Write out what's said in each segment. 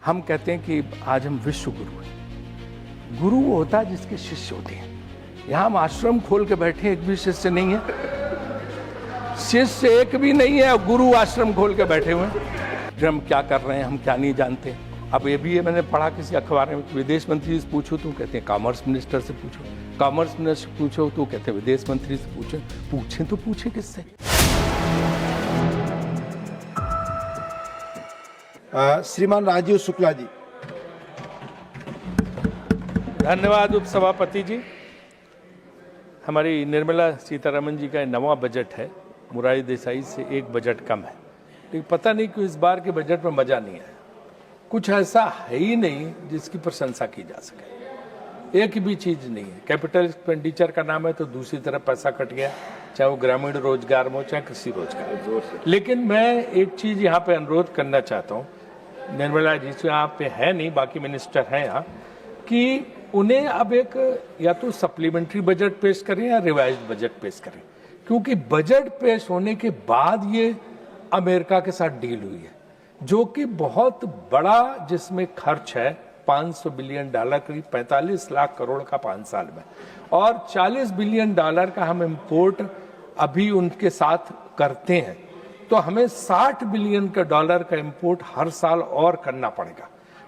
हम कहते हैं कि आज हम विश्व गुरु हैं। गुरु वो होता है जिसके शिष्य होते हैं। यहाँ हम आश्रम खोल के बैठे, एक भी शिष्य नहीं है, शिष्य एक भी नहीं है, गुरु आश्रम खोल के बैठे हुए हैं। हम क्या कर रहे हैं हम क्या नहीं जानते। अब ये भी है, मैंने पढ़ा किसी अखबार में, विदेश मंत्री से पूछो तो कहते हैं कॉमर्स मिनिस्टर से पूछो, कॉमर्स मिनिस्टर पूछो तो कहते हैं विदेश मंत्री से पूछो। पूछें तो पूछे किससे? श्रीमान राजीव शुक्ला जी। धन्यवाद उपसभापति जी। हमारी निर्मला सीतारमण जी का नवा बजट है, मुरारी देसाई से एक बजट कम है, लेकिन पता नहीं क्यों इस बार के बजट में मजा नहीं आया। कुछ ऐसा है ही नहीं जिसकी प्रशंसा की जा सके, एक भी चीज नहीं है। कैपिटल एक्सपेंडिचर का नाम है तो दूसरी तरफ पैसा कट गया, चाहे वो ग्रामीण रोजगार में हो चाहे कृषि रोजगार। लेकिन मैं एक चीज यहाँ पे अनुरोध करना चाहता हूँ, निर्मला जी से यहाँ पे है नहीं, बाकी मिनिस्टर हैं यहाँ, कि उन्हें अब एक या तो सप्लीमेंट्री बजट पेश करें या रिवाइज्ड बजट पेश करें, क्योंकि बजट पेश होने के बाद ये अमेरिका के साथ डील हुई है जो कि बहुत बड़ा, जिसमें खर्च है $500 बिलियन, करीब 45 लाख करोड़ का 5 साल में, और $40 बिलियन का हम इंपोर्ट अभी उनके साथ करते हैं, तो हमें $60 बिलियन का इंपोर्ट हर साल और करना पड़ेगा।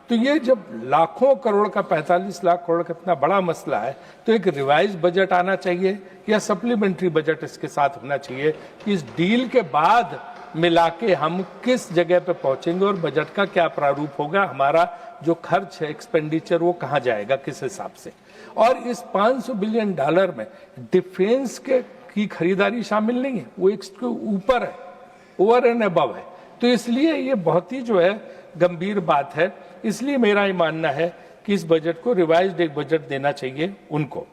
तो ये जब लाखों करोड़ का 45 लाख करोड़ का इतना बड़ा मसला है, तो एक रिवाइज बजट आना चाहिए या सप्लीमेंट्री बजट इसके साथ होना चाहिए कि इस डील के बाद मिला के हम किस जगह पे पहुंचेंगे और बजट का क्या प्रारूप होगा, हमारा जो खर्च है एक्सपेंडिचर वो कहाँ जाएगा किस हिसाब से। और इस $500 बिलियन में डिफेंस के की खरीदारी शामिल नहीं है, वो इसके ऊपर है, ओवर एंड अबव है। तो इसलिए ये बहुत ही जो है गंभीर बात है। इसलिए मेरा ये मानना है कि इस बजट को रिवाइज्ड एक बजट देना चाहिए उनको।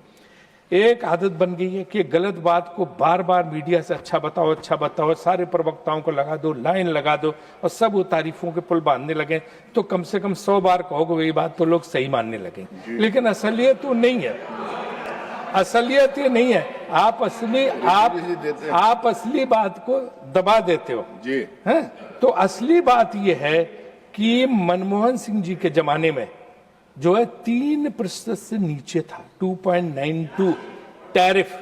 एक आदत बन गई है कि गलत बात को बार बार मीडिया से अच्छा बताओ, सारे प्रवक्ताओं को लगा दो, लाइन लगा दो और सब वो तारीफों के पुल बांधने लगे, तो कम से कम 100 बार कहोगे वही बात तो लोग सही मानने लगे। लेकिन असलियत वो नहीं है, असलियत ये नहीं है। आप असली बात को दबा देते हो जी। हैं? तो असली बात ये है कि मनमोहन सिंह जी के जमाने में जो है 3% से नीचे था, 2.92 टैरिफ।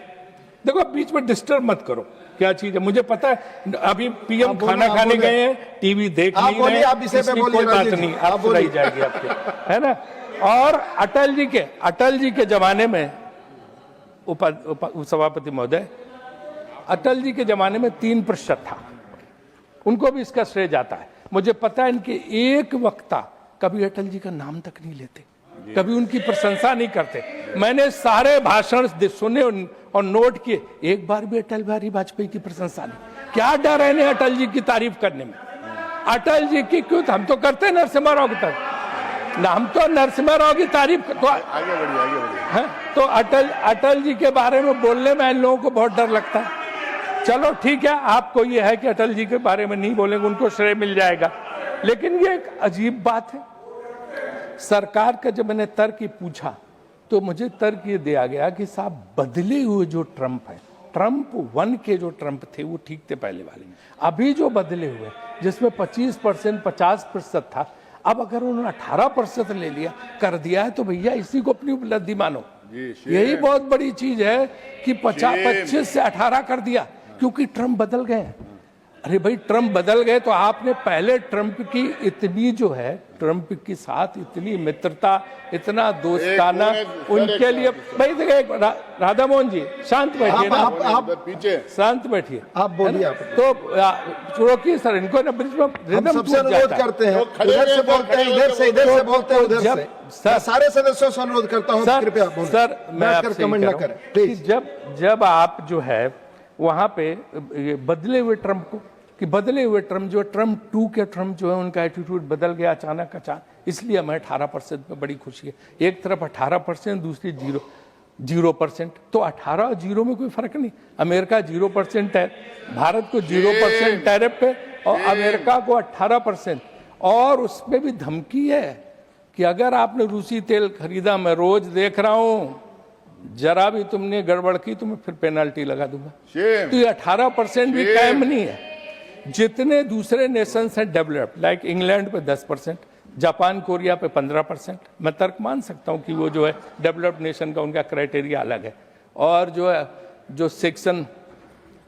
देखो बीच में डिस्टर्ब मत करो, क्या चीज है मुझे पता है। अभी पीएम खाना खाने गए हैं, टीवी देख नहीं रहे हैं, कोई बात नहीं, आप सुनाई जाएगी आपके, है ना। और अटल जी के जमाने में उपसभापति महोदय, अटल जी के जमाने में 3% था, उनको भी इसका श्रेय जाता है। मुझे पता है इनके एक वक्ता कभी अटल जी का नाम तक नहीं लेते, कभी उनकी प्रशंसा नहीं करते। मैंने सारे भाषण सुने और नोट किए, एक बार भी अटल बिहारी वाजपेयी की प्रशंसा नहीं। क्या डर है इन्हें अटल जी की तारीफ करने में? अटल जी की क्यों, हम तो करते हैं नरसिम्हा राव की तारीफ, हम तो नरसिम्हा राव की तारीफ तो आगे बढ़िए। तो अटल जी के बारे में बोलने में इन लोगों को बहुत डर लगता है। चलो ठीक है, आपको ये है कि अटल जी के बारे में नहीं बोलेंगे, उनको श्रेय मिल जाएगा। लेकिन ये एक अजीब बात है, सरकार का जब मैंने तर्क ही पूछा तो मुझे तर्क ये दिया गया कि साहब बदले हुए जो ट्रम्प है, ट्रम्प 1 के जो ट्रम्प थे वो ठीक थे पहले वाले, अभी जो बदले हुए जिसमें 25% 50% था, अब अगर उन्होंने 18% ले लिया कर दिया है तो भैया इसी को अपनी उपलब्धि मानो। यही बहुत बड़ी चीज है कि 25 से 18 कर दिया, क्योंकि ट्रम्प बदल गए। अरे भाई ट्रम्प बदल गए तो आपने पहले ट्रम्प की इतनी जो है, ट्रम्प के साथ इतनी मित्रता, इतना दोस्ताना उनके लिए। भाई देखिए राधा मोहन जी शांत बैठिए ना, आप पीछे शांत बैठिए, आप बोलिए। तो रोकिए सर इनको ना, बीच में रिदम टूट जाता है। करते हैं इधर से बोलते हैं, इधर से बोलते हैं, उधर से। सारे सदस्यों से अनुरोध करता हूं कृपया सर, मैं आपसे कमेंट ना करें प्लीज। जब आप जो है वहां पे बदले हुए ट्रम्प को, कि बदले हुए ट्रम्प जो ट्रम्प 2 के ट्रम्प जो है उनका एटीट्यूड बदल गया अचानक, इसलिए हमें 18% में बड़ी खुशी है। एक तरफ 18%, दूसरी 0%। तो 18 और 0 में कोई फर्क नहीं। अमेरिका 0% है, भारत को 0% टैरिफ पे, और अमेरिका को 18%। और उसमें भी धमकी है कि अगर आपने रूसी तेल खरीदा, मैं रोज देख रहा हूं, जरा भी तुमने गड़बड़ की तो मैं फिर पेनल्टी लगा दूंगा। तो ये 18% भी कायम नहीं है। जितने दूसरे नेशंस हैं डेवलप्ड, लाइक इंग्लैंड पे 10%, जापान कोरिया पे 15%। मैं तर्क मान सकता हूं कि वो जो है डेवलप्ड नेशन का उनका क्राइटेरिया अलग है, और जो है जो सेक्शन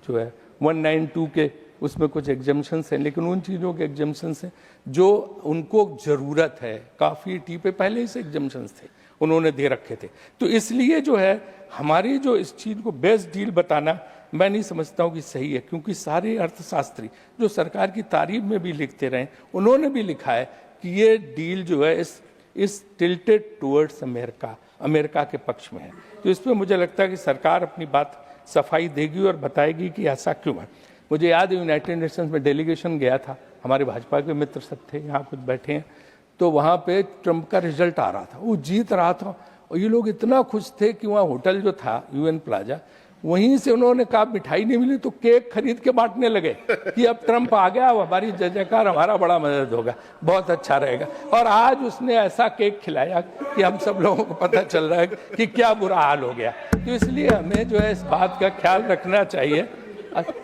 जो है 192 के उसमें कुछ एग्जम्पशंस हैं, लेकिन उन चीज़ों के एग्जम्पशंस हैं जो उनको ज़रूरत है। काफ़ी टी पे पहले ही से एग्जम्पशंस थे, उन्होंने दे रखे थे। तो इसलिए जो है हमारी जो इस चीज़ को बेस्ट डील बताना मैं नहीं समझता हूँ कि सही है, क्योंकि सारे अर्थशास्त्री जो सरकार की तारीफ में भी लिखते रहे, उन्होंने भी लिखा है कि ये डील जो है इस टिल्टेड टुवर्ड्स अमेरिका के पक्ष में है। तो इस पर मुझे लगता है कि सरकार अपनी बात सफाई देगी और बताएगी कि ऐसा क्यों है। मुझे याद है यूनाइटेड नेशंस में डेलीगेशन गया था, हमारे भाजपा के मित्र सब थे, यहाँ कुछ बैठे हैं, तो वहाँ पे ट्रंप का रिजल्ट आ रहा था, वो जीत रहा था, और ये लोग इतना खुश थे कि वहाँ होटल जो था यूएन प्लाजा, वहीं से उन्होंने कहा मिठाई नहीं मिली तो केक खरीद के बांटने लगे कि अब ट्रंप आ गया, अब हमारी जय जयकार, हमारा बड़ा मदद होगा, बहुत अच्छा रहेगा। और आज उसने ऐसा केक खिलाया कि हम सब लोगों को पता चल रहा है कि क्या बुरा हाल हो गया। तो इसलिए हमें जो है इस बात का ख्याल रखना चाहिए,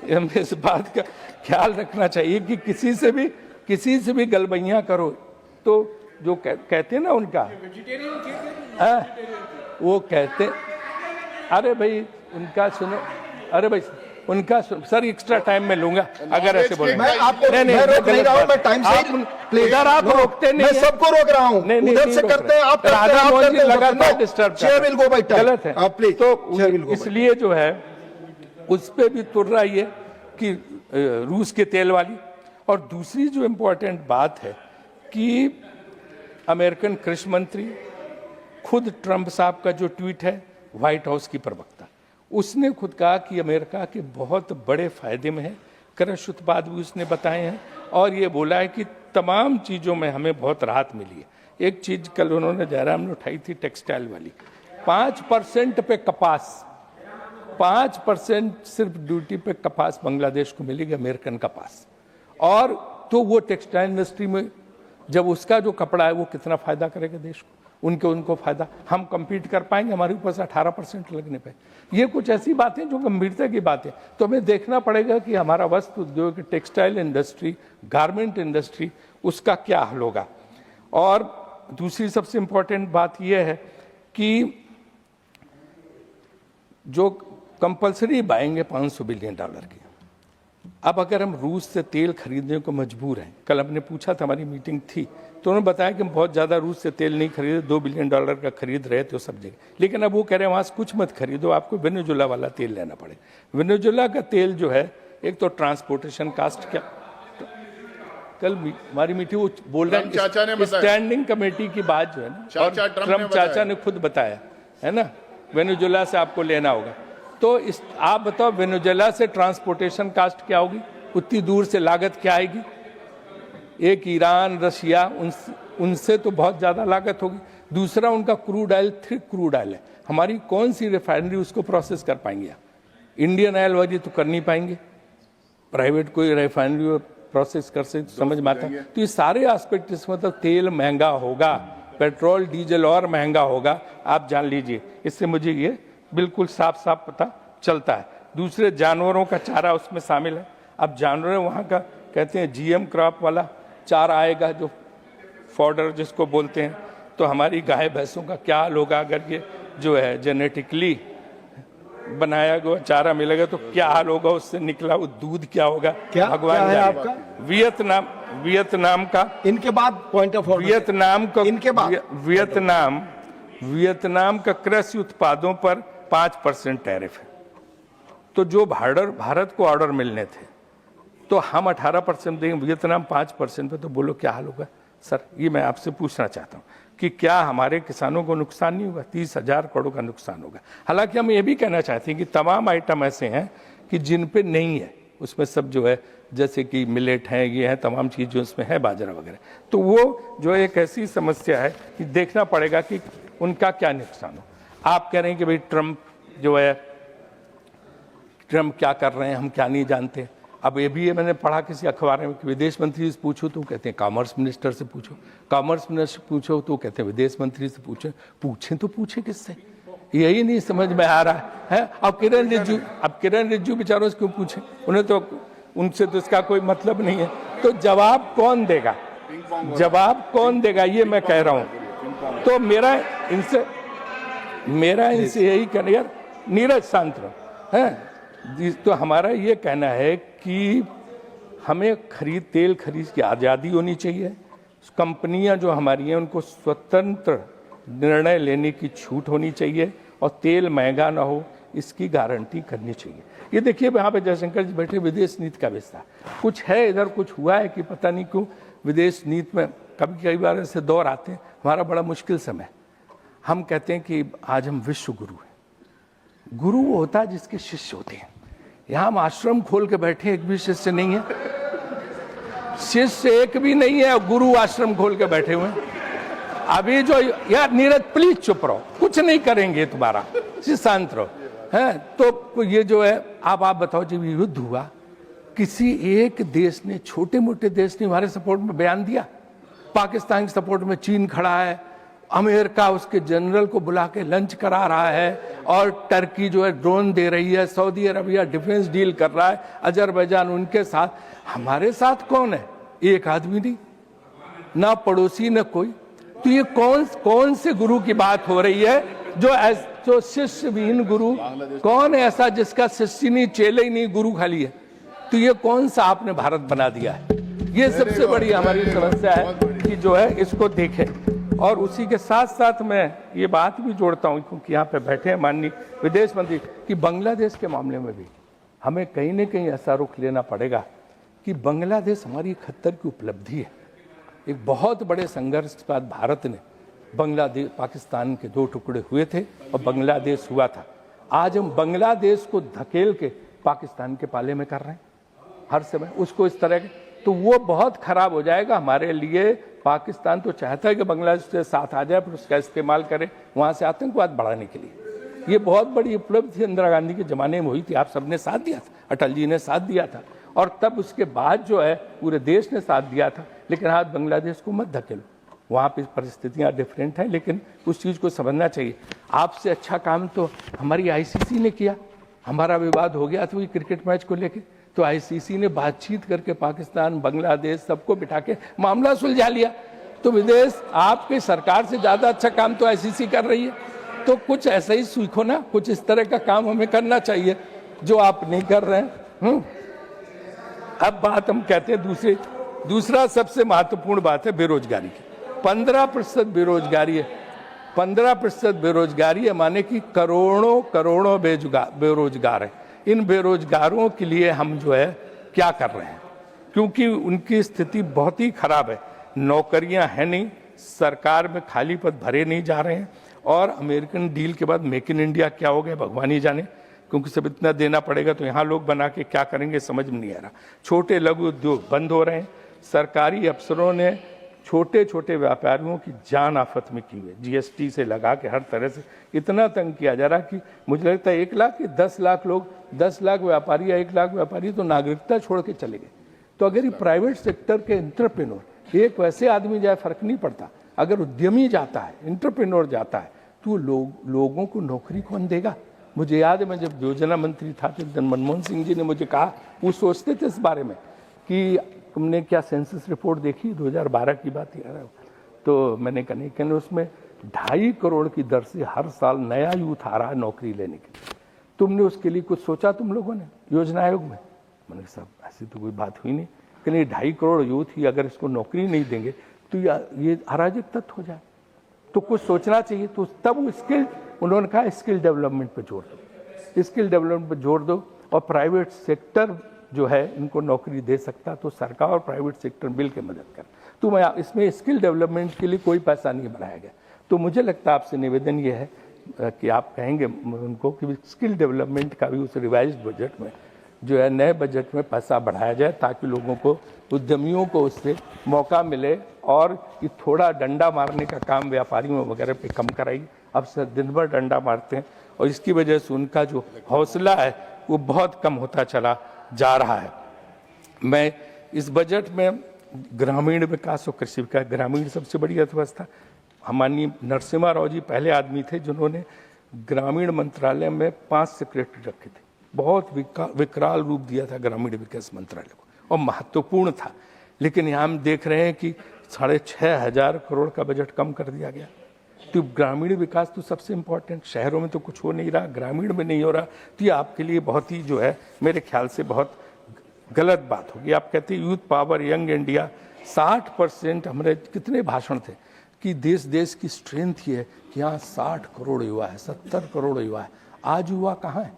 हमें इस बात का ख्याल रखना चाहिए कि किसी से भी गलबैयाँ करो तो जो कहते हैं ना उनका, वो कहते, अरे भाई उनका सुनो, अरे भाई उनका सर एक्स्ट्रा टाइम में लूंगा अगर ऐसे बोले। मैं आपको मैं रोक नहीं रहा हूं, मैं टाइम से इधर आप रोकते नहीं, मैं सबको रोक रहा हूं, उधर से करते हैं आप, राधा मोहन जी लगातार disturb chair will go by time, गलत है आप प्लीज। तो इसलिए जो है उस पे भी तुर रही है कि रूस के तेल वाली। और दूसरी जो इम्पोर्टेंट बात है कि अमेरिकन कृषि मंत्री खुद ट्रंप साहब का जो ट्वीट है, व्हाइट हाउस की प्रवक्ता, उसने खुद कहा कि अमेरिका के बहुत बड़े फायदे में है, कृषि उत्पाद भी उसने बताए हैं, और ये बोला है कि तमाम चीज़ों में हमें बहुत राहत मिली है। एक चीज़ कल उन्होंने जयराम ने उठाई थी, टेक्सटाइल वाली, 5% पे कपास, 5% सिर्फ ड्यूटी पे कपास बांग्लादेश को मिलेगी, अमेरिकन कपास। और तो वो टेक्सटाइल इंडस्ट्री में जब उसका जो कपड़ा है वो कितना फायदा करेगा देश को, उनको फायदा, हम compete कर पाएंगे, हमारे ऊपर से 18% लगने पे। ये कुछ ऐसी बातें जो गंभीरता की बातें, तो हमें देखना पड़ेगा कि हमारा वस्त्र उद्योग, टेक्सटाइल इंडस्ट्री, गारमेंट इंडस्ट्री, उसका क्या हाल होगा। और दूसरी सबसे इंपॉर्टेंट बात यह है कि जो कंपल्सरी बाएंगे $500 बिलियन की, अब अगर हम रूस से तेल खरीदने को मजबूर हैं, कल हमने पूछा था, हमारी मीटिंग थी, तो उन्होंने बताया कि हम बहुत ज़्यादा रूस से तेल नहीं खरीदे, $2 बिलियन का खरीद रहे थे सब जगह, लेकिन अब वो कह रहे हैं वहाँ से कुछ मत खरीदो, आपको वेनेजुएला वाला तेल लेना पड़ेगा। वेनेजुएला का तेल जो है, एक तो ट्रांसपोर्टेशन कास्ट, क्या कल हमारी मीटिंग वो बोल रहे हैं स्टैंडिंग कमेटी की बात जो है ना, और ट्रम्प चाचा ने खुद बताया है ना, वेनेजुएला से आपको लेना होगा। तो आप बताओ वेनेजुएला से ट्रांसपोर्टेशन कास्ट क्या होगी, उतनी दूर से लागत क्या आएगी। एक ईरान, रशिया, उनसे तो बहुत ज़्यादा लागत होगी। दूसरा उनका crude oil, thick crude oil है, हमारी कौन सी रिफाइनरी उसको प्रोसेस कर पाएंगे आप? इंडियन ऑयल वाली तो कर नहीं पाएंगे, प्राइवेट कोई रिफाइनरी प्रोसेस कर से समझ में आता। तो ये सारे एस्पेक्ट, मतलब तेल महंगा होगा, पेट्रोल डीजल और महंगा होगा, आप जान लीजिए। इससे मुझे ये बिल्कुल साफ साफ पता चलता है। दूसरे जानवरों का चारा उसमें शामिल है। अब जानवर वहाँ का कहते हैं जीएम क्रॉप वाला चारा आएगा, जो फॉडर जिसको बोलते हैं, तो हमारी गाय भैंसों का क्या हाल होगा अगर ये जो है जेनेटिकली बनाया गया चारा मिलेगा, तो क्या हाल होगा, उससे निकला वो दूध क्या होगा, क्या भगवान है आपका? वियतनाम का, इनके बाद पॉइंट ऑफ ऑर्डर, वियतनाम का, इनके बाद वियतनाम का कृषि उत्पादों पर 5% टैरिफ है। तो जो भारत को ऑर्डर मिलने थे, तो हम 18% देंगे, वियतनाम 5% पे, तो बोलो क्या हाल होगा सर। ये मैं आपसे पूछना चाहता हूँ कि क्या हमारे किसानों को नुकसान नहीं होगा? 30,000 करोड़ का नुकसान होगा। हालांकि हम ये भी कहना चाहते हैं कि तमाम आइटम ऐसे हैं कि जिन पे नहीं है, उसमें सब जो है, जैसे कि मिलेट है, ये है, तमाम चीज़ जो उसमें है, बाजरा वगैरह, तो वो जो एक ऐसी समस्या है कि देखना पड़ेगा कि उनका क्या नुकसान हो। आप कह रहे हैं कि भाई ट्रम्प जो है, ट्रम्प क्या कर रहे हैं हम क्या नहीं जानते। अब ये भी मैंने पढ़ा किसी अखबार में कि विदेश मंत्री से पूछो तो कहते हैं कॉमर्स मिनिस्टर से पूछो, कॉमर्स मिनिस्टर पूछो तो कहते हैं विदेश मंत्री से पूछें तो पूछे किससे, यही नहीं समझ में आ रहा है। अब किरण रिज्जू बेचारों से क्यों पूछे, उन्हें तो उनसे तो इसका कोई मतलब नहीं है। तो जवाब कौन देगा? जवाब कौन देगा ये मैं कह रहा हूं। तो मेरा इनसे यही कहना, यार नीरज शांत रहो है। तो हमारा ये कहना है कि हमें तेल खरीद की आज़ादी होनी चाहिए। कंपनियां जो हमारी हैं उनको स्वतंत्र निर्णय लेने की छूट होनी चाहिए और तेल महंगा ना हो इसकी गारंटी करनी चाहिए। ये देखिए यहाँ पे जयशंकर जी बैठे, विदेश नीति का विस्तार कुछ है, इधर कुछ हुआ है कि पता नहीं क्यों विदेश नीति में कई बार ऐसे दौर आते हैं। हमारा बड़ा मुश्किल समय, हम कहते हैं कि आज हम विश्व गुरु हैं। गुरु वो होता है जिसके शिष्य होते हैं। यहाँ हम आश्रम खोल के बैठे, एक भी शिष्य नहीं है, शिष्य एक भी नहीं है, गुरु आश्रम खोल के बैठे हुए हैं। अभी जो यार नीरज प्लीज चुप रहो, कुछ नहीं करेंगे तुम्हारा, शांत रहो है। तो ये जो है आप बताओ, जब युद्ध हुआ किसी एक देश ने, छोटे मोटे देश ने हमारे सपोर्ट में बयान दिया? पाकिस्तान के सपोर्ट में चीन खड़ा है, अमेरिका उसके जनरल को बुला के लंच करा रहा है, और टर्की जो है ड्रोन दे रही है, सऊदी अरबिया डिफेंस डील कर रहा है, अजरबैजान उनके साथ। हमारे साथ कौन है? एक आदमी नहीं, ना पड़ोसी न कोई। तो ये कौन से गुरु की बात हो रही है? जो शिष्यविहीन गुरु, कौन है ऐसा जिसका शिष्य नहीं, चेले ही नहीं, गुरु खाली है? तो ये कौन सा आपने भारत बना दिया है? ये सबसे बड़ी हमारी समस्या है कि जो है इसको देखें। और उसी के साथ साथ मैं ये बात भी जोड़ता हूँ, क्योंकि यहाँ पे बैठे हैं माननीय विदेश मंत्री, कि बांग्लादेश के मामले में भी हमें कहीं न कहीं ऐसा रुख लेना पड़ेगा कि बांग्लादेश हमारी 71 की उपलब्धि है। एक बहुत बड़े संघर्ष के बाद भारत ने बांग्लादेश, पाकिस्तान के 2 टुकड़े हुए थे और बांग्लादेश हुआ था। आज हम बांग्लादेश को धकेल के पाकिस्तान के पाले में कर रहे हैं हर समय, उसको इस तरह के, तो वो बहुत खराब हो जाएगा हमारे लिए। पाकिस्तान तो चाहता है कि बांग्लादेश के साथ आ जाए, फिर उसका इस्तेमाल करे वहां से आतंकवाद बढ़ाने के लिए। ये बहुत बड़ी उपलब्धि इंदिरा गांधी के जमाने में हुई थी, आप सबने साथ दिया था, अटल जी ने साथ दिया था, और तब उसके बाद जो है पूरे देश ने साथ दिया था। लेकिन आज बांग्लादेश को मत धकेलो, वहाँ पे परिस्थितियाँ डिफरेंट हैं, लेकिन उस चीज़ को समझना चाहिए। आपसे अच्छा काम तो हमारी आईसीसी ने किया। हमारा विवाद हो गया था वही क्रिकेट मैच को लेके, तो आईसीसी ने बातचीत करके पाकिस्तान, बांग्लादेश सबको बिठा के मामला सुलझा लिया। तो विदेश आपकी सरकार से ज़्यादा अच्छा काम तो आईसीसी कर रही है। तो कुछ ऐसा ही सीखो ना, कुछ इस तरह का काम हमें करना चाहिए जो आप नहीं कर रहे हैं। अब बात हम कहते हैं दूसरा सबसे महत्वपूर्ण बात है बेरोजगारी की। 15% बेरोजगारी है। 15% बेरोजगारी है, माने कि करोड़ों बेरोजगार है। इन बेरोजगारों के लिए हम जो है क्या कर रहे हैं, क्योंकि उनकी स्थिति बहुत ही खराब है। नौकरियां हैं नहीं, सरकार में खाली पद भरे नहीं जा रहे हैं, और अमेरिकन डील के बाद मेक इन इंडिया क्या हो गया भगवान ही जाने, क्योंकि सब इतना देना पड़ेगा तो यहाँ लोग बना के क्या करेंगे समझ में नहीं आ रहा। छोटे लघु उद्योग बंद हो रहे हैं। सरकारी अफसरों ने छोटे छोटे व्यापारियों की जान आफत में की है, जीएसटी से लगा के हर तरह से इतना तंग किया जा रहा कि मुझे लगता है 1 लाख कि 10 लाख लोग, 10 लाख व्यापारी या 1 लाख व्यापारी तो नागरिकता छोड़ के चले गए। तो अगर ये प्राइवेट सेक्टर के एंटरप्रेन्योर, एक वैसे आदमी जाए फर्क नहीं पड़ता, अगर उद्यमी जाता है, एंटरप्रेन्योर जाता है, तो लोगों को नौकरी कौन देगा? मुझे याद है मैं जब योजना मंत्री था तो मनमोहन सिंह जी ने मुझे कहा, वो सोचते थे इस बारे में कि तुमने क्या सेंसस रिपोर्ट देखी 2012 की बात याद है? तो मैंने कहा नहीं, कहने उसमें 2.5 करोड़ की दर से हर साल नया यूथ आ रहा है नौकरी लेने के लिए। तुमने उसके लिए कुछ सोचा तुम लोगों ने योजना आयोग में? मैंने कहा साहब ऐसी तो कोई बात हुई नहीं। कहने 2.5 करोड़ यूथ ही अगर इसको नौकरी नहीं देंगे तो ये अराजक तत्व हो जाए, तो कुछ सोचना चाहिए। तो तब स्किल, उन्होंने कहा स्किल डेवलपमेंट पर जोर दो, स्किल डेवलपमेंट पर जोर दो, और प्राइवेट सेक्टर जो है इनको नौकरी दे सकता, तो सरकार और प्राइवेट सेक्टर मिल के मदद कर। तो मैं इसमें स्किल डेवलपमेंट के लिए कोई पैसा नहीं बढ़ाया गया। तो मुझे लगता है आपसे निवेदन ये है कि आप कहेंगे उनको कि स्किल डेवलपमेंट का भी उस रिवाइज्ड बजट में जो है, नए बजट में पैसा बढ़ाया जाए, ताकि लोगों को, उद्यमियों को उससे मौका मिले, और ये थोड़ा डंडा मारने का काम व्यापारियों वगैरह पे कम कराइए। अब से दिन भर डंडा मारते हैं, और इसकी वजह से उनका जो हौसला है वो बहुत कम होता चला जा रहा है। मैं इस बजट में ग्रामीण विकास और कृषि विकास, ग्रामीण सबसे बड़ी अर्थव्यवस्था, हमारी नरसिम्हा राव जी पहले आदमी थे जिन्होंने ग्रामीण मंत्रालय में 5 सेक्रेटरी रखे थे। बहुत विकराल रूप दिया था ग्रामीण विकास मंत्रालय को, और महत्वपूर्ण था। लेकिन यहाँ हम देख रहे हैं कि 6,500 करोड़ का बजट कम कर दिया गया। तो ग्रामीण विकास तो सबसे इम्पोर्टेंट, शहरों में तो कुछ हो नहीं रहा, ग्रामीण में नहीं हो रहा, तो ये आपके लिए बहुत ही जो है मेरे ख्याल से बहुत गलत बात होगी। आप कहते हैं यूथ पावर, यंग इंडिया, 60% हमारे कितने भाषण थे कि देश देश की स्ट्रेंथ ये है कि यहाँ 60 करोड़ युवा है, 70 करोड़ युवा है। आज युवा कहाँ है?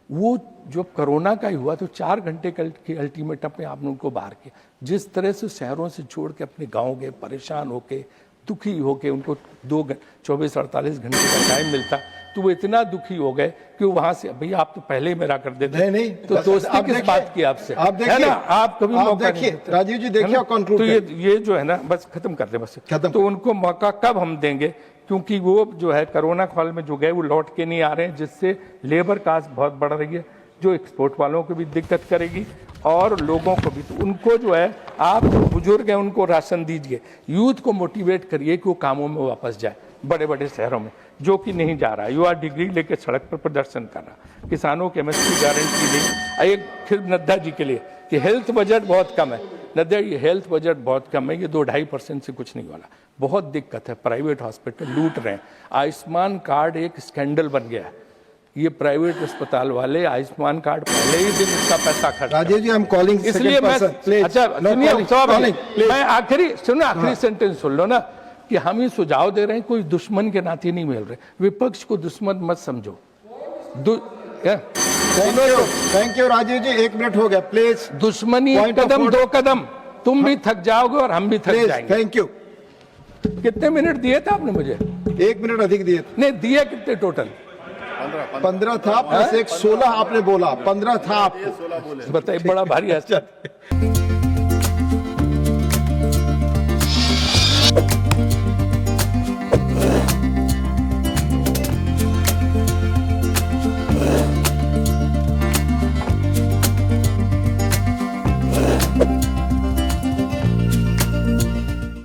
वो जो कोरोना का हुआ तो 4 घंटे के अल्टीमेटम पे आपने उनको बाहर किया। जिस तरह से शहरों से छोड़ के अपने गाँव गए, परेशान होके, दुखी होके, उनको 24-48 घंटे का टाइम मिलता, तो वो इतना दुखी हो गए कि वहां से, भैया आप तो पहले ही मेरा कर देते, नहीं तो दोस्ती किस बात की आपसे? आप देखिए, है ना, आप कभी मौका नहीं देते। राजीव जी देखिए, तो ये जो है ना, बस खत्म कर दे बस खत्म। तो उनको मौका कब हम देंगे? क्योंकि वो जो है कोरोना काल में जो गए वो लौट के नहीं आ रहे हैं, जिससे लेबर कास्ट बहुत बढ़ रही है, जो एक्सपोर्ट वालों को भी दिक्कत करेगी और लोगों को भी। तो उनको जो है, आप जो बुजुर्ग हैं उनको राशन दीजिए, यूथ को मोटिवेट करिए कि वो कामों में वापस जाए बड़े बड़े शहरों में, जो कि नहीं जा रहा है। युवा डिग्री लेके सड़क पर प्रदर्शन कर रहा, किसानों के एमएसपी गारंटी दी। एक फिर नड्डा जी के लिए कि हेल्थ बजट बहुत कम है। नड्डा, ये हेल्थ बजट बहुत कम है, ये 2-2.5% से कुछ नहीं वाला। बहुत दिक्कत है, प्राइवेट हॉस्पिटल लूट रहे हैं। आयुष्मान कार्ड एक स्कैंडल बन गया है। ये प्राइवेट अस्पताल वाले आयुष्मान कार्ड पहले ही दिन इसका पैसा खर्च। राजीव जी, हम कॉलिंग, इसलिए मैं, अच्छा सुनिए, मैं आखिरी सेंटेंस सुन लो ना, कि हम ही सुझाव दे रहे हैं, कोई दुश्मन के नाते नहीं मिल रहे। विपक्ष को दुश्मन मत समझो। Thank you Rajiv ji, 1 minute हो गया, प्लीज। दुश्मनी 1 कदम 2 कदम, तुम भी थक जाओगे और हम भी थक जाएंगे। Thank you. कितने मिनट दिए थे आपने मुझे? 1 मिनट अधिक दिए। नहीं दिए कितने टोटल? 15 था, प्लस 1 16 आपने बोला, 15 था आपको। बताइए, बड़ा भारी है।